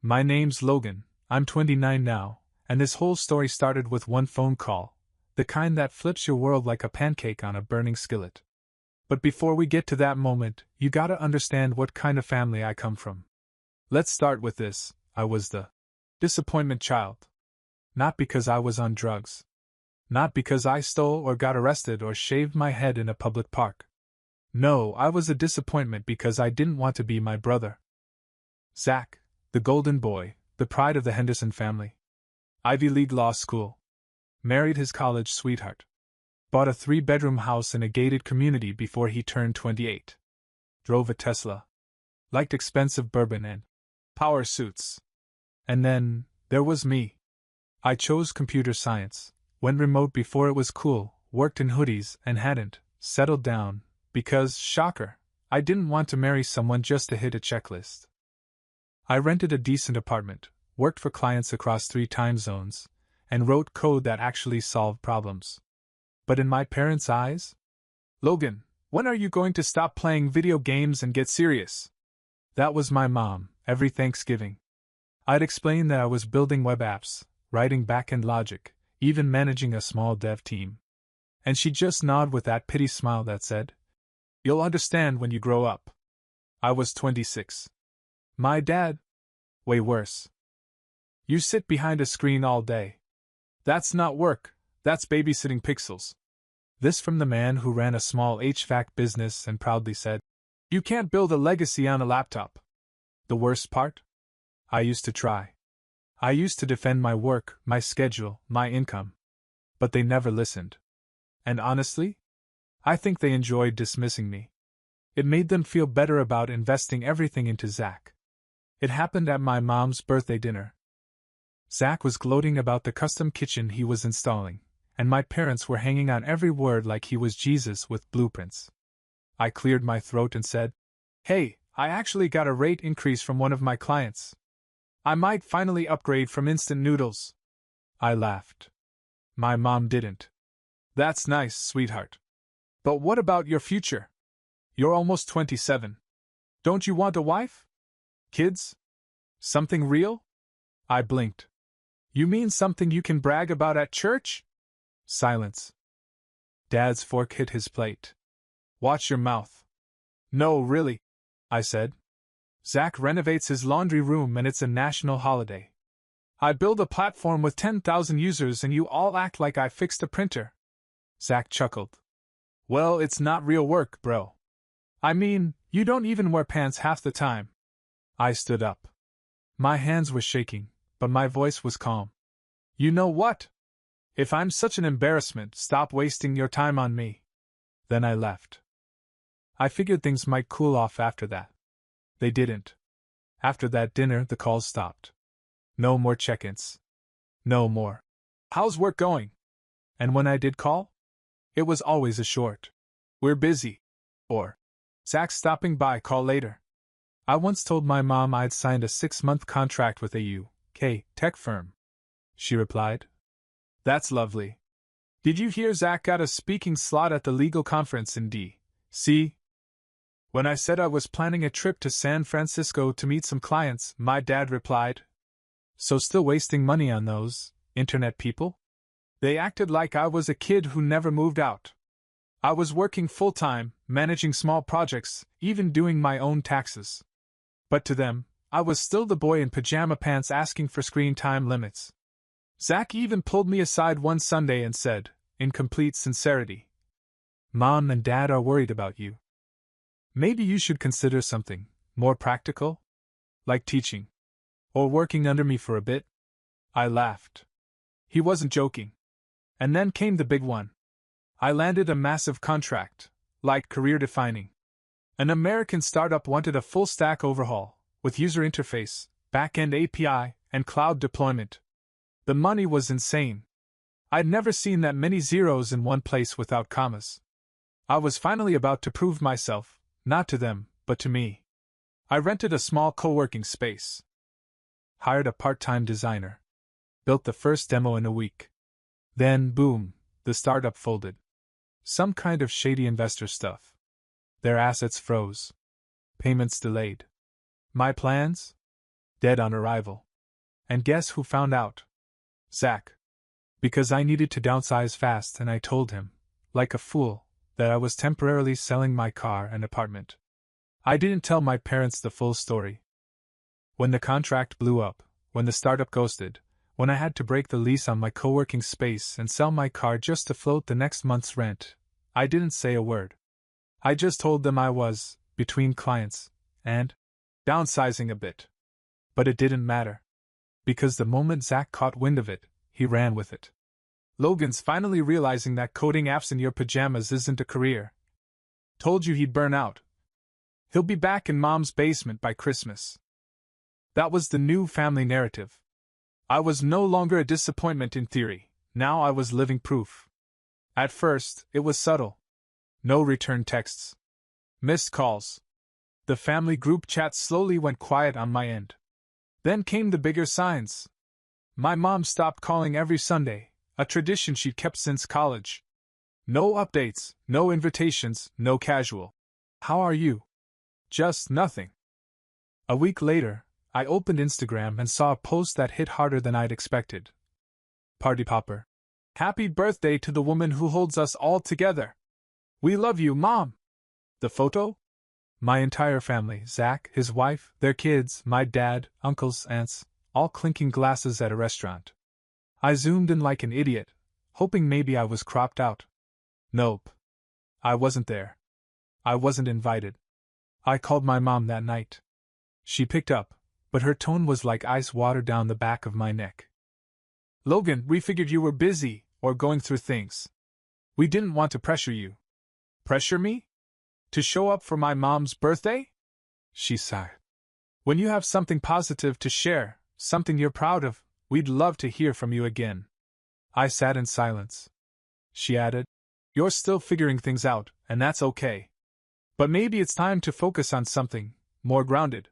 My name's Logan, I'm 29 now, and this whole story started with one phone call, the kind that flips your world like a pancake on a burning skillet. But before we get to that moment, you gotta understand what kind of family I come from. Let's start with this: I was the disappointment child. Not because I was on drugs. Not because I stole or got arrested or shaved my head in a public park. No, I was a disappointment because I didn't want to be my brother. Zach, the golden boy, the pride of the Henderson family. Ivy League law school. Married his college sweetheart. Bought a 3-bedroom house in a gated community before he turned 28. Drove a Tesla. Liked expensive bourbon and power suits. And then, there was me. I chose computer science, went remote before it was cool, worked in hoodies, and hadn't settled down, because, shocker, I didn't want to marry someone just to hit a checklist. I rented a decent apartment, worked for clients across 3 time zones, and wrote code that actually solved problems. But in my parents' eyes? Logan, when are you going to stop playing video games and get serious? That was my mom, every Thanksgiving. I'd explain that I was building web apps, writing back-end logic, even managing a small dev team. And she'd just nod with that pity smile that said, "You'll understand when you grow up." I was 26. My dad? Way worse. "You sit behind a screen all day. That's not work, that's babysitting pixels." This from the man who ran a small HVAC business and proudly said, "You can't build a legacy on a laptop." The worst part? I used to try. I used to defend my work, my schedule, my income. But they never listened. And honestly, I think they enjoyed dismissing me. It made them feel better about investing everything into Zach. It happened at my mom's birthday dinner. Zach was gloating about the custom kitchen he was installing, and my parents were hanging on every word like he was Jesus with blueprints. I cleared my throat and said, "Hey, I actually got a rate increase from one of my clients. I might finally upgrade from instant noodles." I laughed. My mom didn't. "That's nice, sweetheart. But what about your future? You're almost 27. Don't you want a wife? Kids? Something real?" I blinked. "You mean something you can brag about at church?" Silence. Dad's fork hit his plate. "Watch your mouth." "No, really," I said. "Zach renovates his laundry room and it's a national holiday. I build a platform with 10,000 users and you all act like I fixed a printer." Zach chuckled. "Well, it's not real work, bro. I mean, you don't even wear pants half the time." I stood up. My hands were shaking, but my voice was calm. "You know what? If I'm such an embarrassment, stop wasting your time on me." Then I left. I figured things might cool off after that. They didn't. After that dinner, the calls stopped. No more check-ins. No more, "How's work going?" And when I did call, it was always a short, "We're busy," or, "Zach's stopping by, call later." I once told my mom I'd signed a 6-month contract with a UK tech firm. She replied, "That's lovely. Did you hear Zach got a speaking slot at the legal conference in D.C.? When I said I was planning a trip to San Francisco to meet some clients, my dad replied, "So still wasting money on those internet people?" They acted like I was a kid who never moved out. I was working full-time, managing small projects, even doing my own taxes. But to them, I was still the boy in pajama pants asking for screen time limits. Zach even pulled me aside one Sunday and said, in complete sincerity, "Mom and Dad are worried about you. Maybe you should consider something more practical? Like teaching. Or working under me for a bit." I laughed. He wasn't joking. And then came the big one. I landed a massive contract, like career-defining. An American startup wanted a full-stack overhaul, with user interface, back-end API, and cloud deployment. The money was insane. I'd never seen that many zeros in one place without commas. I was finally about to prove myself, not to them, but to me. I rented a small co-working space. Hired a part-time designer. Built the first demo in a week. Then, boom, the startup folded. Some kind of shady investor stuff. Their assets froze. Payments delayed. My plans? Dead on arrival. And guess who found out? Zach. Because I needed to downsize fast and I told him, like a fool, that I was temporarily selling my car and apartment. I didn't tell my parents the full story. When the contract blew up, when the startup ghosted, when I had to break the lease on my co-working space and sell my car just to float the next month's rent, I didn't say a word. I just told them I was, between clients, and downsizing a bit. But it didn't matter. Because the moment Zach caught wind of it, he ran with it. Logan's finally realizing that coding apps in your pajamas isn't a career. Told you he'd burn out. He'll be back in Mom's basement by Christmas. That was the new family narrative. I was no longer a disappointment in theory, now I was living proof. At first, it was subtle. No return texts. Missed calls. The family group chat slowly went quiet on my end. Then came the bigger signs. My mom stopped calling every Sunday, a tradition she'd kept since college. No updates, no invitations, no casual. How are you? Just nothing. A week later, I opened Instagram and saw a post that hit harder than I'd expected. Party popper. Happy birthday to the woman who holds us all together. We love you, Mom. The photo? My entire family, Zach, his wife, their kids, my dad, uncles, aunts, all clinking glasses at a restaurant. I zoomed in like an idiot, hoping maybe I was cropped out. Nope. I wasn't there. I wasn't invited. I called my mom that night. She picked up, but her tone was like ice water down the back of my neck. Logan, we figured you were busy, or going through things. We didn't want to pressure you. Pressure me? To show up for my mom's birthday? She sighed. When you have something positive to share, something you're proud of, we'd love to hear from you again. I sat in silence. She added, You're still figuring things out, and that's okay. But maybe it's time to focus on something more grounded.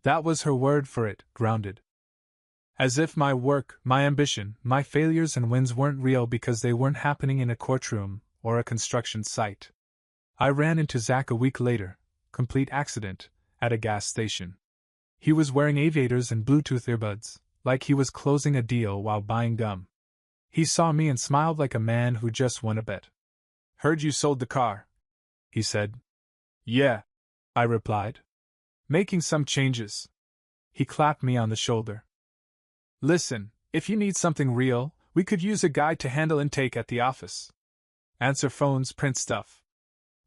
That was her word for it, grounded. As if my work, my ambition, my failures and wins weren't real because they weren't happening in a courtroom or a construction site. I ran into Zach a week later, complete accident, at a gas station. He was wearing aviators and Bluetooth earbuds, like he was closing a deal while buying gum. He saw me and smiled like a man who just won a bet. Heard you sold the car, he said. Yeah, I replied. Making some changes. He clapped me on the shoulder. Listen, if you need something real, we could use a guy to handle intake at the office. Answer phones, print stuff.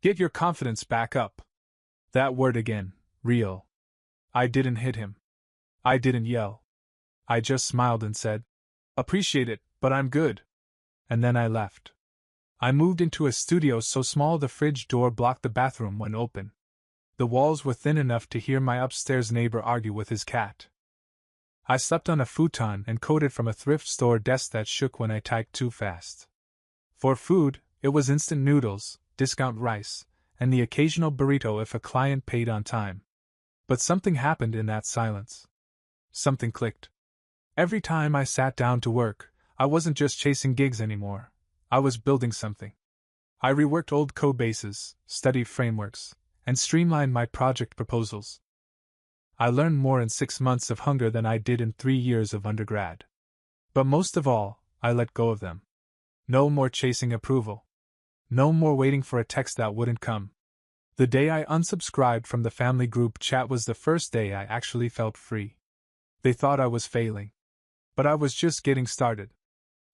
Get your confidence back up. That word again, real. I didn't hit him. I didn't yell. I just smiled and said, Appreciate it, but I'm good. And then I left. I moved into a studio so small the fridge door blocked the bathroom when open. The walls were thin enough to hear my upstairs neighbor argue with his cat. I slept on a futon and coded from a thrift store desk that shook when I typed too fast. For food, it was instant noodles, discount rice, and the occasional burrito if a client paid on time. But something happened in that silence. Something clicked. Every time I sat down to work, I wasn't just chasing gigs anymore. I was building something. I reworked old code bases, studied frameworks, and streamlined my project proposals. I learned more in 6 months of hunger than I did in 3 years of undergrad. But most of all, I let go of them. No more chasing approval. No more waiting for a text that wouldn't come. The day I unsubscribed from the family group chat was the first day I actually felt free. They thought I was failing. But I was just getting started.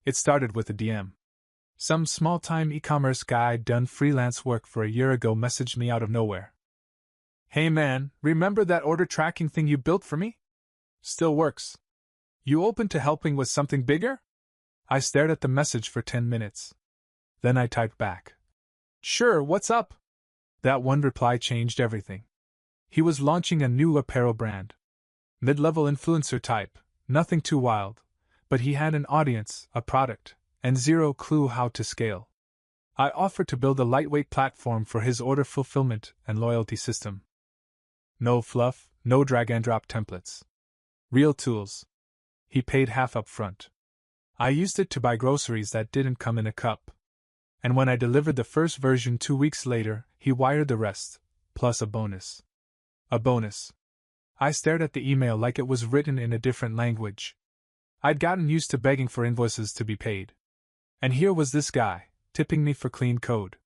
It started with a DM. Some small-time e-commerce guy done freelance work for a year ago messaged me out of nowhere. Hey man, remember that order tracking thing you built for me? Still works. You open to helping with something bigger? I stared at the message for 10 minutes. Then I typed back. Sure, what's up? That one reply changed everything. He was launching a new apparel brand. Mid-level influencer type, nothing too wild, but he had an audience, a product, and zero clue how to scale. I offered to build a lightweight platform for his order fulfillment and loyalty system. No fluff, no drag-and-drop templates. Real tools. He paid half up front. I used it to buy groceries that didn't come in a cup. And when I delivered the first version 2 weeks later, he wired the rest, plus a bonus. A bonus. I stared at the email like it was written in a different language. I'd gotten used to begging for invoices to be paid. And here was this guy, tipping me for clean code.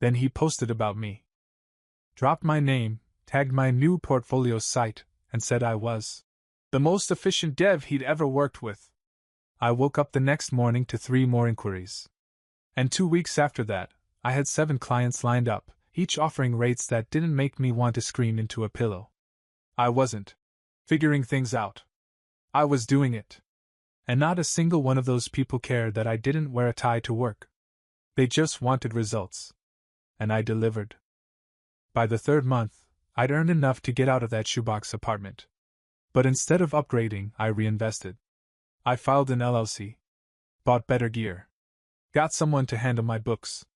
Then he posted about me. Dropped my name, tagged my new portfolio site, and said I was the most efficient dev he'd ever worked with. I woke up the next morning to 3 more inquiries. And 2 weeks after that, I had 7 clients lined up, each offering rates that didn't make me want to scream into a pillow. I wasn't figuring things out. I was doing it. And not a single one of those people cared that I didn't wear a tie to work. They just wanted results. And I delivered. By the 3rd month, I'd earned enough to get out of that shoebox apartment. But instead of upgrading, I reinvested. I filed an LLC. Bought better gear. Got someone to handle my books.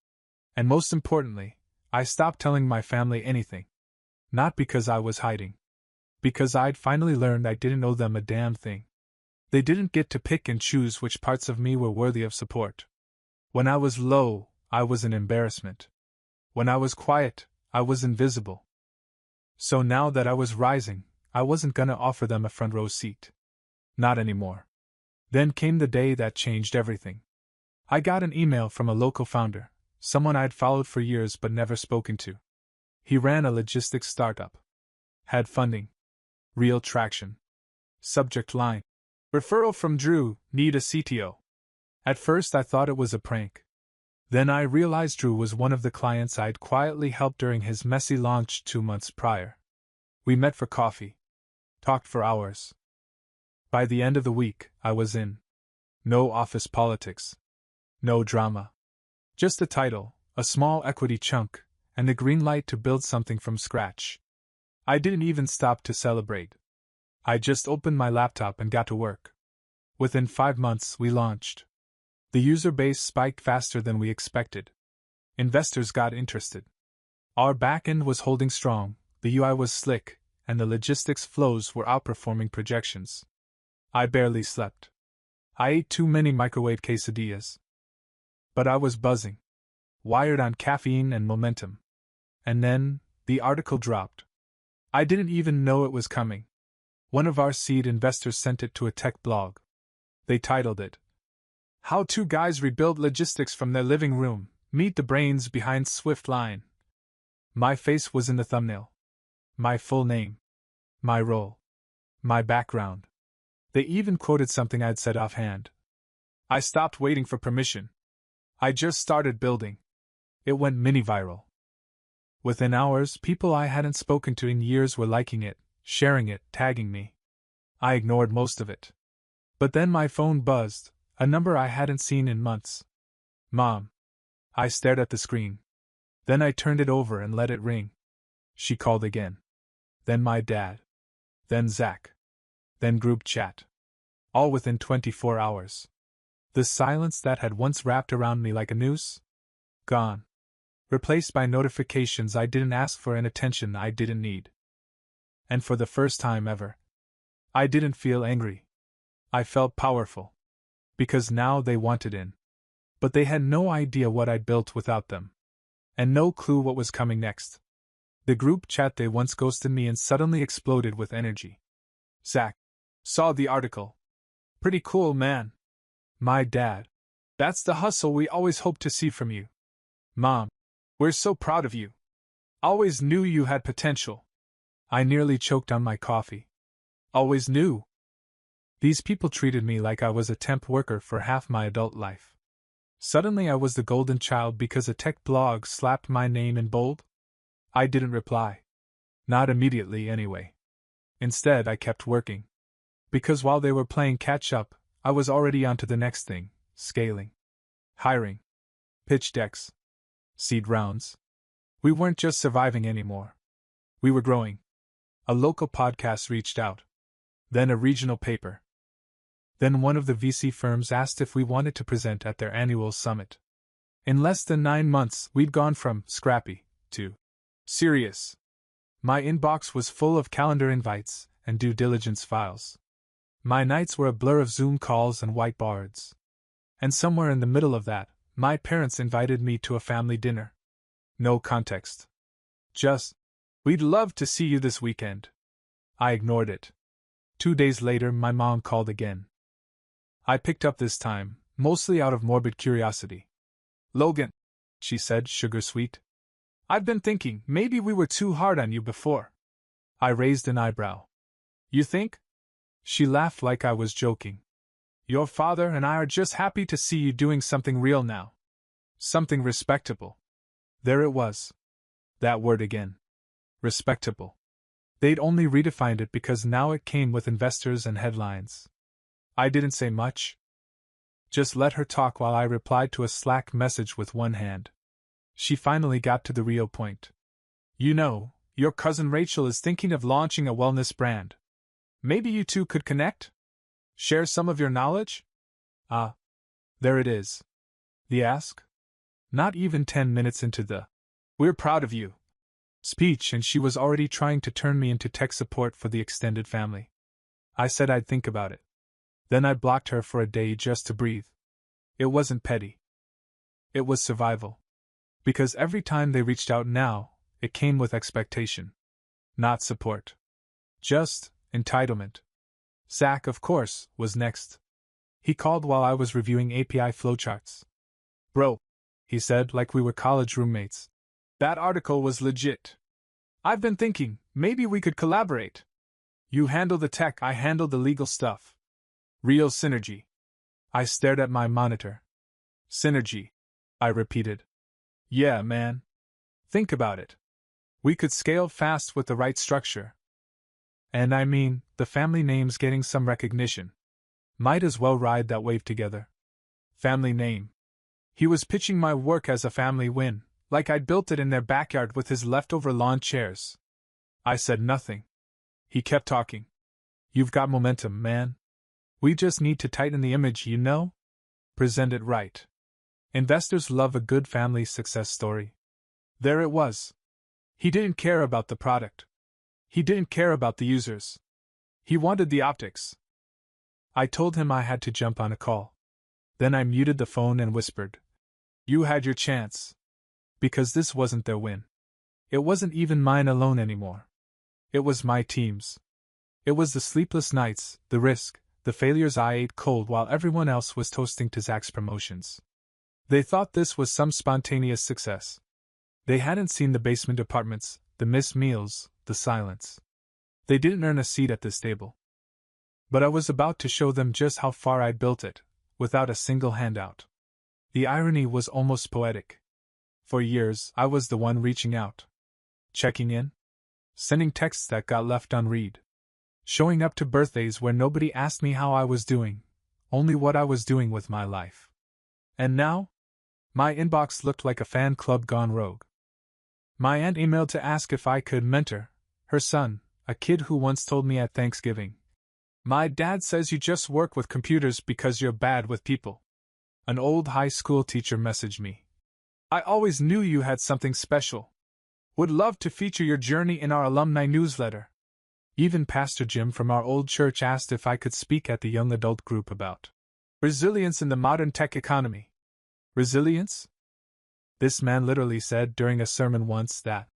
And most importantly, I stopped telling my family anything. Not because I was hiding. Because I'd finally learned I didn't owe them a damn thing. They didn't get to pick and choose which parts of me were worthy of support. When I was low, I was an embarrassment. When I was quiet, I was invisible. So now that I was rising, I wasn't gonna offer them a front row seat. Not anymore. Then came the day that changed everything. I got an email from a local founder, someone I'd followed for years but never spoken to. He ran a logistics startup. Had funding. Real traction. Subject line: referral from Drew, need a CTO. At first I thought it was a prank. Then I realized Drew was one of the clients I'd quietly helped during his messy launch 2 months prior. We met for coffee. Talked for hours. By the end of the week, I was in. No office politics. No drama. Just a title, a small equity chunk, and the green light to build something from scratch. I didn't even stop to celebrate. I just opened my laptop and got to work. Within 5 months, we launched. The user base spiked faster than we expected. Investors got interested. Our backend was holding strong, the UI was slick, and the logistics flows were outperforming projections. I barely slept. I ate too many microwave quesadillas. But I was buzzing. Wired on caffeine and momentum. And then, the article dropped. I didn't even know it was coming. One of our seed investors sent it to a tech blog. They titled it, "How 2 Guys Rebuild Logistics from Their Living Room, Meet the Brains Behind Swift Line." My face was in the thumbnail. My full name. My role. My background. They even quoted something I'd said offhand. I stopped waiting for permission. I just started building. It went mini-viral. Within hours, people I hadn't spoken to in years were liking it, sharing it, tagging me. I ignored most of it. But then my phone buzzed, a number I hadn't seen in months. Mom. I stared at the screen. Then I turned it over and let it ring. She called again. Then my dad. Then Zach. Then group chat. All within 24 hours. The silence that had once wrapped around me like a noose? Gone. Replaced by notifications I didn't ask for and attention I didn't need. And for the first time ever, I didn't feel angry. I felt powerful. Because now they wanted in. But they had no idea what I'd built without them. And no clue what was coming next. The group chat they once ghosted me and suddenly exploded with energy. Zach. Saw the article. Pretty cool, man. My dad. That's the hustle we always hoped to see from you. Mom. We're so proud of you. Always knew you had potential. I nearly choked on my coffee. Always knew. These people treated me like I was a temp worker for half my adult life. Suddenly I was the golden child because a tech blog slapped my name in bold? I didn't reply. Not immediately, anyway. Instead, I kept working. Because while they were playing catch-up, I was already on to the next thing, scaling. Hiring. Pitch decks. Seed rounds. We weren't just surviving anymore. We were growing. A local podcast reached out. Then a regional paper. Then one of the VC firms asked if we wanted to present at their annual summit. In less than 9 months, we'd gone from scrappy to serious. My inbox was full of calendar invites and due diligence files. My nights were a blur of Zoom calls and whiteboards. And somewhere in the middle of that, my parents invited me to a family dinner. No context. Just, we'd love to see you this weekend. I ignored it. 2 days later, my mom called again. I picked up this time, mostly out of morbid curiosity. "Logan," she said, sugar sweet. "I've been thinking, maybe we were too hard on you before." I raised an eyebrow. "You think?" She laughed like I was joking. "Your father and I are just happy to see you doing something real now. Something respectable." There it was. That word again. Respectable. They'd only redefined it because now it came with investors and headlines. I didn't say much. Just let her talk while I replied to a Slack message with one hand. She finally got to the real point. "You know, your cousin Rachel is thinking of launching a wellness brand. Maybe you two could connect? Share some of your knowledge?" Ah, there it is. The ask? Not even 10 minutes into the "we're proud of you" speech, and she was already trying to turn me into tech support for the extended family. I said I'd think about it. Then I blocked her for a day just to breathe. It wasn't petty. It was survival. Because every time they reached out now, it came with expectation. Not support. Just entitlement. Zach, of course, was next. He called while I was reviewing API flowcharts. "Bro," he said like we were college roommates. "That article was legit. I've been thinking, maybe we could collaborate. You handle the tech, I handle the legal stuff. Real synergy." I stared at my monitor. "Synergy," I repeated. "Yeah, man. Think about it. We could scale fast with the right structure. And I mean, the family name's getting some recognition. Might as well ride that wave together." Family name. He was pitching my work as a family win, like I'd built it in their backyard with his leftover lawn chairs. I said nothing. He kept talking. "You've got momentum, man. We just need to tighten the image, you know? Present it right. Investors love a good family success story." There it was. He didn't care about the product. He didn't care about the users. He wanted the optics. I told him I had to jump on a call. Then I muted the phone and whispered, "You had your chance." Because this wasn't their win. It wasn't even mine alone anymore. It was my team's. It was the sleepless nights, the risk, the failures I ate cold while everyone else was toasting to Zach's promotions. They thought this was some spontaneous success. They hadn't seen the basement apartments, the missed meals, the silence. They didn't earn a seat at this table. But I was about to show them just how far I'd built it, without a single handout. The irony was almost poetic. For years, I was the one reaching out. Checking in. Sending texts that got left unread. Showing up to birthdays where nobody asked me how I was doing, only what I was doing with my life. And now? My inbox looked like a fan club gone rogue. My aunt emailed to ask if I could mentor her son, a kid who once told me at Thanksgiving, "My dad says you just work with computers because you're bad with people." An old high school teacher messaged me. "I always knew you had something special. Would love to feature your journey in our alumni newsletter." Even Pastor Jim from our old church asked if I could speak at the young adult group about resilience in the modern tech economy. Resilience? This man literally said during a sermon once that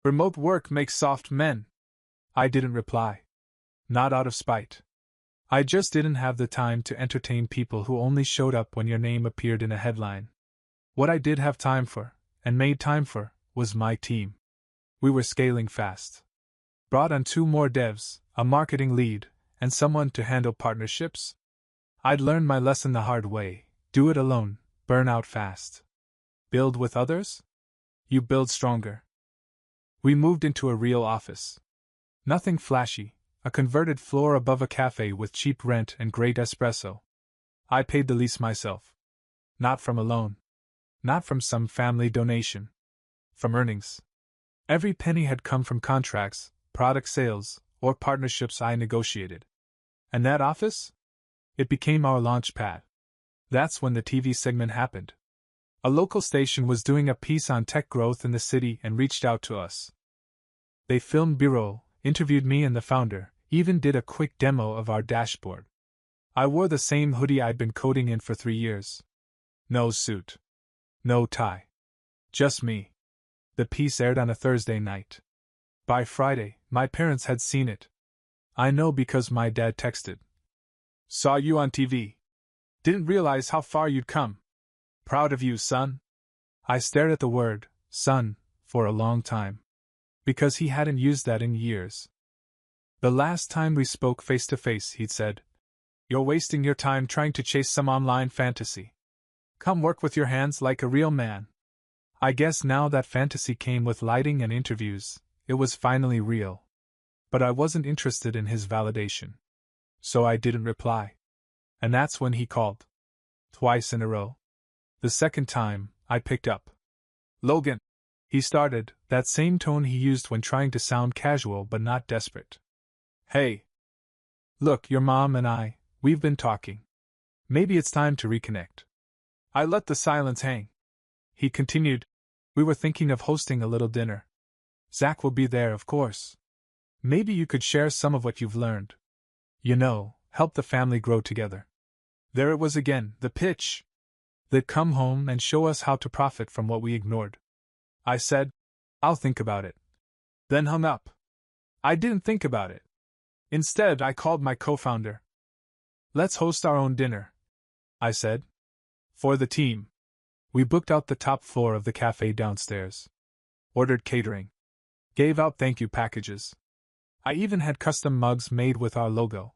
remote work makes soft men. I didn't reply. Not out of spite. I just didn't have the time to entertain people who only showed up when your name appeared in a headline. What I did have time for, and made time for, was my team. We were scaling fast. Brought on 2 more devs, a marketing lead, and someone to handle partnerships. I'd learned my lesson the hard way: do it alone, burn out fast. Build with others? You build stronger. We moved into a real office. Nothing flashy, a converted floor above a cafe with cheap rent and great espresso. I paid the lease myself. Not from a loan. Not from some family donation. From earnings. Every penny had come from contracts, product sales, or partnerships I negotiated. And that office? It became our launch pad. That's when the TV segment happened. A local station was doing a piece on tech growth in the city and reached out to us. They filmed B-roll, interviewed me and the founder, even did a quick demo of our dashboard. I wore the same hoodie I'd been coding in for 3 years. No suit. No tie. Just me. The piece aired on a Thursday night. By Friday, my parents had seen it. I know because my dad texted. Saw you on TV. Didn't realize how far you'd come. Proud of you, son. I stared at the word, son, for a long time. Because he hadn't used that in years. The last time we spoke face to face, he'd said, "You're wasting your time trying to chase some online fantasy. Come work with your hands like a real man." I guess now that fantasy came with lighting and interviews, it was finally real. But I wasn't interested in his validation. So I didn't reply. And that's when he called. Twice in a row. The second time, I picked up. "Logan," he started, that same tone he used when trying to sound casual but not desperate. "Hey. Look, your mom and we've been talking. Maybe it's time to reconnect." I let the silence hang. He continued, "We were thinking of hosting a little dinner. Zach will be there, of course. Maybe you could share some of what you've learned. You know, help the family grow together." There it was again, the pitch. They'd come home and show us how to profit from what we ignored. I said, "I'll think about it." Then hung up. I didn't think about it. Instead, I called my co-founder. "Let's host our own dinner," I said. "For the team." We booked out the top floor of the cafe downstairs. Ordered catering. Gave out thank you packages. I even had custom mugs made with our logo.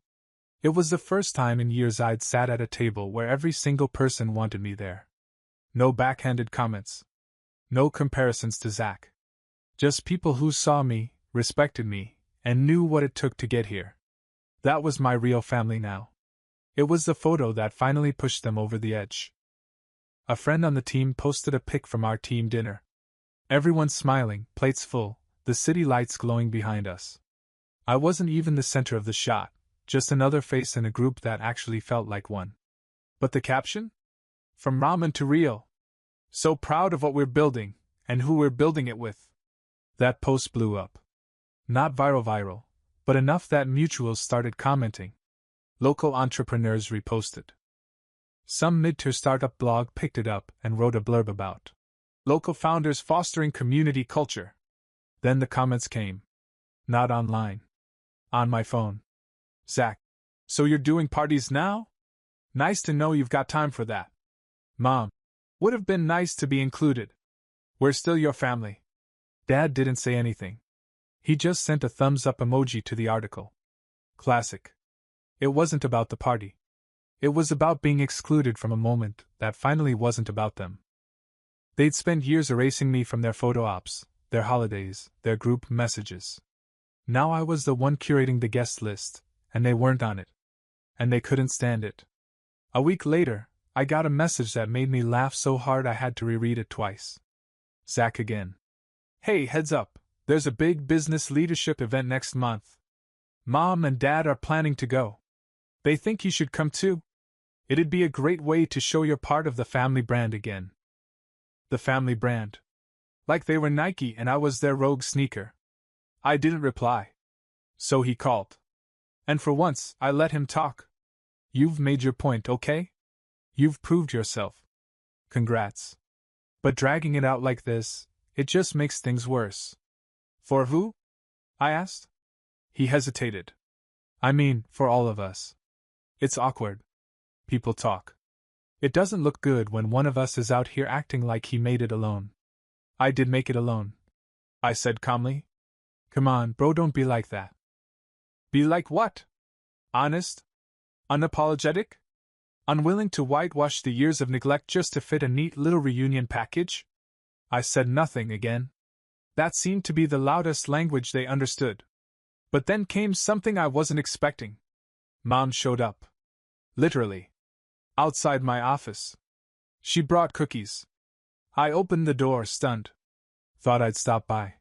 It was the first time in years I'd sat at a table where every single person wanted me there. No backhanded comments. No comparisons to Zach. Just people who saw me, respected me, and knew what it took to get here. That was my real family now. It was the photo that finally pushed them over the edge. A friend on the team posted a pic from our team dinner. Everyone smiling, plates full, the city lights glowing behind us. I wasn't even the center of the shot, just another face in a group that actually felt like one. But the caption? "From ramen to real. So proud of what we're building, and who we're building it with." That post blew up. Not viral, but enough that mutuals started commenting. Local entrepreneurs reposted. Some mid-tier startup blog picked it up and wrote a blurb about local founders fostering community culture. Then the comments came. Not online. On my phone. "Zach, so you're doing parties now? Nice to know you've got time for that. Mom, would have been nice to be included. We're still your family." Dad didn't say anything. He just sent a thumbs up emoji to the article. Classic. It wasn't about the party. It was about being excluded from a moment that finally wasn't about them. They'd spent years erasing me from their photo ops, their holidays, their group messages. Now I was the one curating the guest list, and they weren't on it. And they couldn't stand it. A week later, I got a message that made me laugh so hard I had to reread it twice. Zach again. "Hey, heads up, there's a big business leadership event next month. Mom and Dad are planning to go. They think you should come too. It'd be a great way to show you're part of the family brand again." The family brand. Like they were Nike and I was their rogue sneaker. I didn't reply. So he called. And for once, I let him talk. "You've made your point, okay? You've proved yourself. Congrats. But dragging it out like this, it just makes things worse." "For who?" I asked. He hesitated. "I mean, for all of us. It's awkward. People talk. It doesn't look good when one of us is out here acting like he made it alone." "I did make it alone," I said calmly. "Come on, bro, don't be like that." "Be like what? Honest? Unapologetic? Unwilling to whitewash the years of neglect just to fit a neat little reunion package?" I said nothing again. That seemed to be the loudest language they understood. But then came something I wasn't expecting. Mom showed up. Literally. Outside my office. She brought cookies. I opened the door, stunned. "Thought I'd stop by,"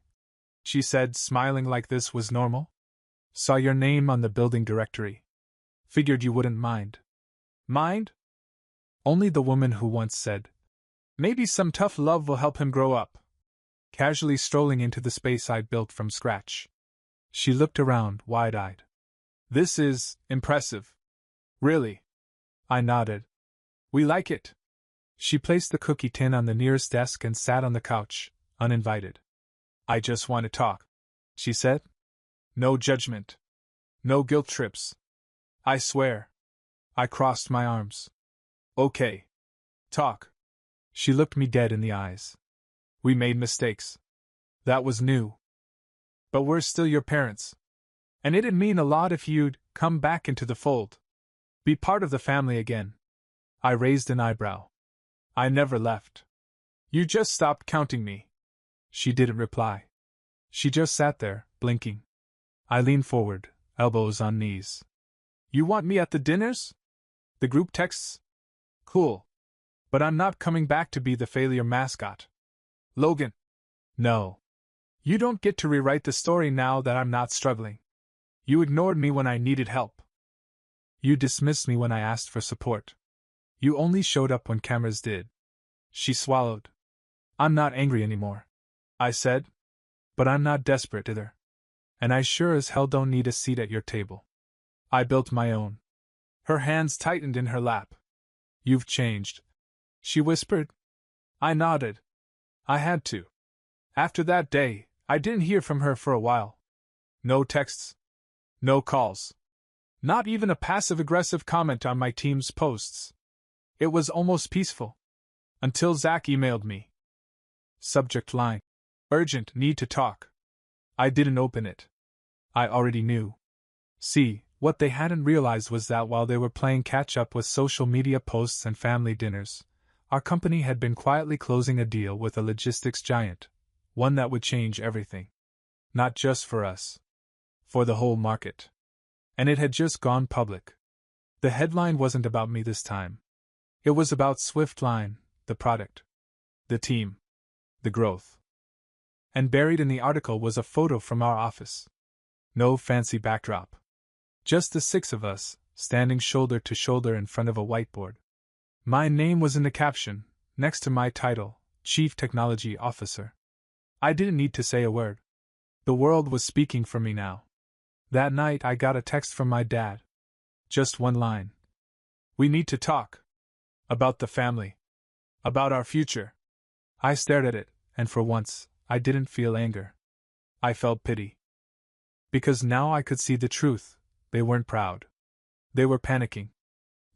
she said, smiling like this was normal. "Saw your name on the building directory. Figured you wouldn't mind." Mind? Only the woman who once said, "Maybe some tough love will help him grow up." Casually strolling into the space I'd built from scratch. She looked around, wide-eyed. "This is impressive." "Really?" I nodded. "We like it." She placed the cookie tin on the nearest desk and sat on the couch, uninvited. "I just want to talk," she said. "No judgment. No guilt trips. I swear. I crossed my arms. Okay. Talk. She looked me dead in the eyes. We made mistakes. That was new. But we're still your parents. And it'd mean a lot if you'd come back into the fold. Be part of the family again. I raised an eyebrow. I never left. You just stopped counting me. She didn't reply. She just sat there, blinking. I leaned forward, elbows on knees. You want me at the dinners? The group texts? Cool. But I'm not coming back to be the failure mascot. Logan. No. You don't get to rewrite the story now that I'm not struggling. You ignored me when I needed help. You dismissed me when I asked for support. You only showed up when cameras did. She swallowed. I'm not angry anymore, I said. But I'm not desperate either. And I sure as hell don't need a seat at your table. I built my own. Her hands tightened in her lap. You've changed, she whispered. I nodded. I had to. After that day, I didn't hear from her for a while. No texts. No calls. Not even a passive-aggressive comment on my team's posts. It was almost peaceful. Until Zach emailed me. Subject line. Urgent, need to talk. I didn't open it. I already knew. See, what they hadn't realized was that while they were playing catch-up with social media posts and family dinners, our company had been quietly closing a deal with a logistics giant, one that would change everything. Not just for us. For the whole market. And it had just gone public. The headline wasn't about me this time. It was about Swiftline, the product. The team. The growth. And buried in the article was a photo from our office. No fancy backdrop. Just the six of us, standing shoulder to shoulder in front of a whiteboard. My name was in the caption, next to my title, Chief Technology Officer. I didn't need to say a word. The world was speaking for me now. That night I got a text from my dad. Just one line. We need to talk. About the family. About our future. I stared at it, and for once, I didn't feel anger. I felt pity. Because now I could see the truth. They weren't proud. They were panicking.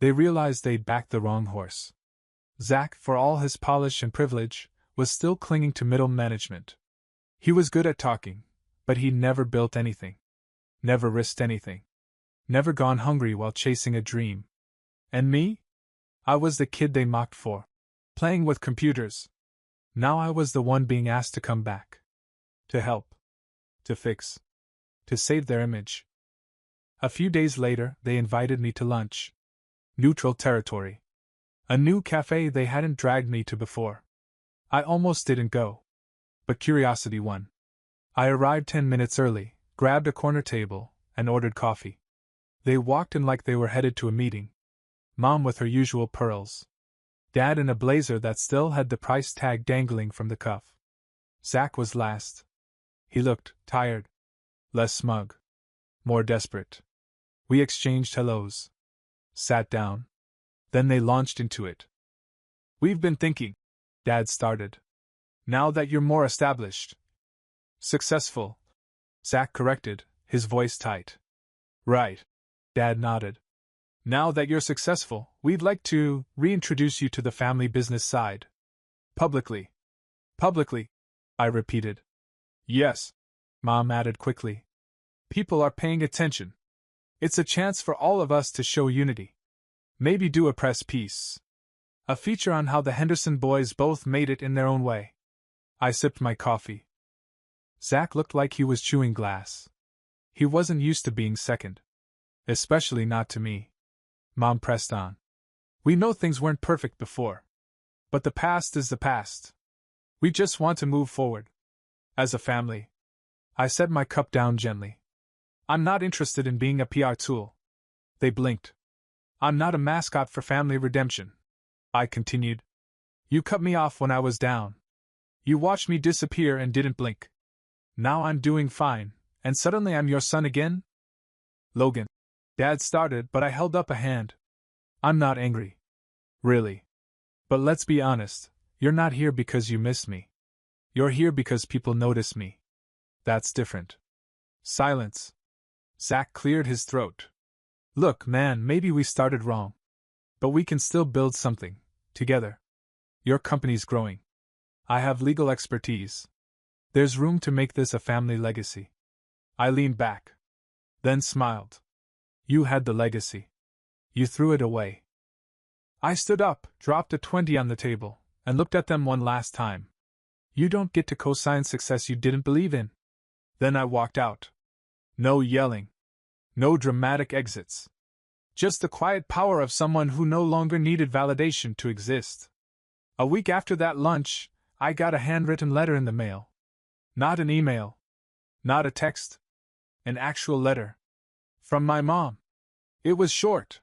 They realized they'd backed the wrong horse. Zach, for all his polish and privilege, was still clinging to middle management. He was good at talking, but he'd never built anything. Never risked anything. Never gone hungry while chasing a dream. And me? I was the kid they mocked for. Playing with computers. Now I was the one being asked to come back. To help. To fix. To save their image. A few days later, they invited me to lunch. Neutral territory. A new cafe they hadn't dragged me to before. I almost didn't go. But curiosity won. I arrived 10 minutes early, grabbed a corner table, and ordered coffee. They walked in like they were headed to a meeting. Mom with her usual pearls. Dad in a blazer that still had the price tag dangling from the cuff. Zach was last. He looked tired. Less smug. More desperate. We exchanged hellos. Sat down. Then they launched into it. We've been thinking, Dad started. Now that you're more established. Successful. Zach corrected, his voice tight. Right. Dad nodded. Now that you're successful, we'd like to reintroduce you to the family business side. Publicly. Publicly, I repeated. Yes, Mom added quickly. People are paying attention. It's a chance for all of us to show unity. Maybe do a press piece. A feature on how the Henderson boys both made it in their own way. I sipped my coffee. Zach looked like he was chewing glass. He wasn't used to being second. Especially not to me. Mom pressed on. We know things weren't perfect before. But the past is the past. We just want to move forward. As a family. I set my cup down gently. I'm not interested in being a PR tool. They blinked. I'm not a mascot for family redemption. I continued. You cut me off when I was down. You watched me disappear and didn't blink. Now I'm doing fine, and suddenly I'm your son again? Logan. Dad started, but I held up a hand. I'm not angry. Really. But let's be honest, you're not here because you miss me. You're here because people notice me. That's different. Silence. Zach cleared his throat. Look, man, maybe we started wrong. But we can still build something, together. Your company's growing. I have legal expertise. There's room to make this a family legacy. I leaned back. Then smiled. You had the legacy. You threw it away. I stood up, dropped a 20 on the table, and looked at them one last time. You don't get to co-sign success you didn't believe in. Then I walked out. No yelling. No dramatic exits. Just the quiet power of someone who no longer needed validation to exist. A week after that lunch, I got a handwritten letter in the mail. Not an email. Not a text. An actual letter. From my mom. It was short.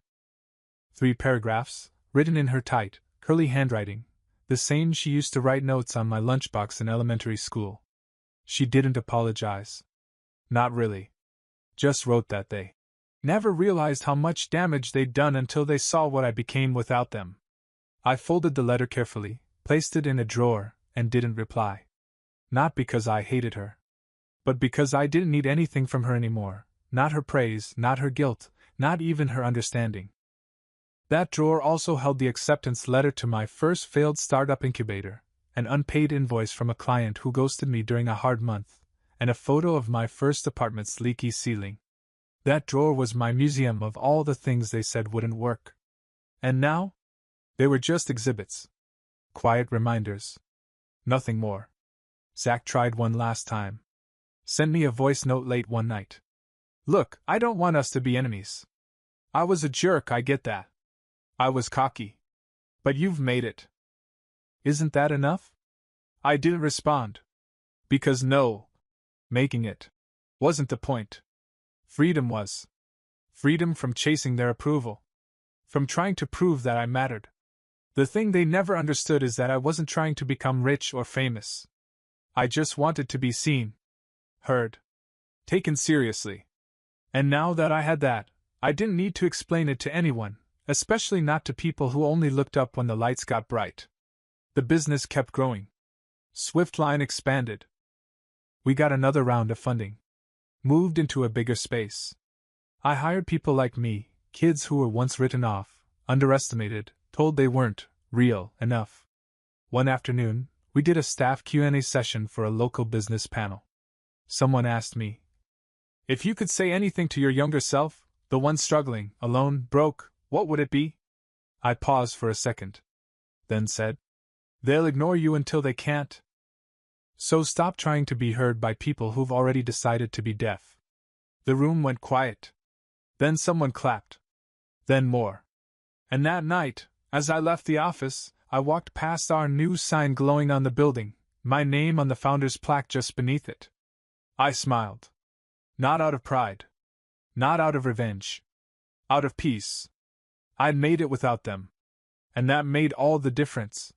3 paragraphs, written in her tight, curly handwriting, the same she used to write notes on my lunchbox in elementary school. She didn't apologize. Not really. Just wrote that they never realized how much damage they'd done until they saw what I became without them. I folded the letter carefully, placed it in a drawer, and didn't reply. Not because I hated her. But because I didn't need anything from her anymore. Not her praise, not her guilt, not even her understanding. That drawer also held the acceptance letter to my first failed startup incubator, an unpaid invoice from a client who ghosted me during a hard month, and a photo of my first apartment's leaky ceiling. That drawer was my museum of all the things they said wouldn't work. And now? They were just exhibits. Quiet reminders. Nothing more. Zach tried one last time. Sent me a voice note late one night. Look, I don't want us to be enemies. I was a jerk, I get that. I was cocky. But you've made it. Isn't that enough? I didn't respond. Because no, making it wasn't the point. Freedom was. Freedom from chasing their approval. From trying to prove that I mattered. The thing they never understood is that I wasn't trying to become rich or famous. I just wanted to be seen, heard, taken seriously. And now that I had that, I didn't need to explain it to anyone, especially not to people who only looked up when the lights got bright. The business kept growing. Swiftline expanded. We got another round of funding. Moved into a bigger space. I hired people like me, kids who were once written off, underestimated, told they weren't real enough. One afternoon, we did a staff Q&A session for a local business panel. Someone asked me, if you could say anything to your younger self, the one struggling, alone, broke, what would it be? I paused for a second. Then said, they'll ignore you until they can't. So stop trying to be heard by people who've already decided to be deaf. The room went quiet. Then someone clapped. Then more. And that night, as I left the office, I walked past our new sign glowing on the building, my name on the founder's plaque just beneath it. I smiled. Not out of pride. Not out of revenge. Out of peace. I'd made it without them. And that made all the difference.